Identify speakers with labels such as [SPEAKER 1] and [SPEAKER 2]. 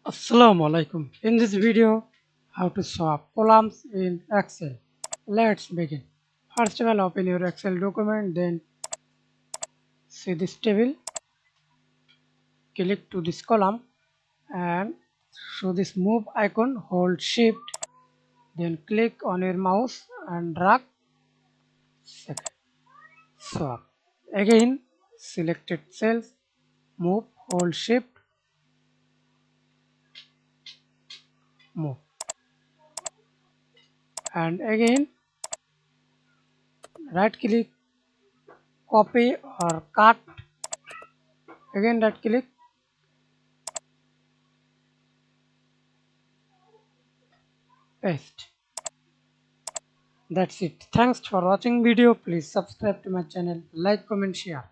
[SPEAKER 1] Assalamu Walaikum. In this video, how to solve columns in Excel. Let's begin. First of all, open your Excel document, then see this table, click to this column and show this move icon, hold shift, then click on your mouse and drag second. Swap. Again, selected cells, move, hold shift, move. And again, right click, copy or cut. Again, right click, paste. That's it. Thanks for watching video. Please subscribe to my channel, like, comment, share.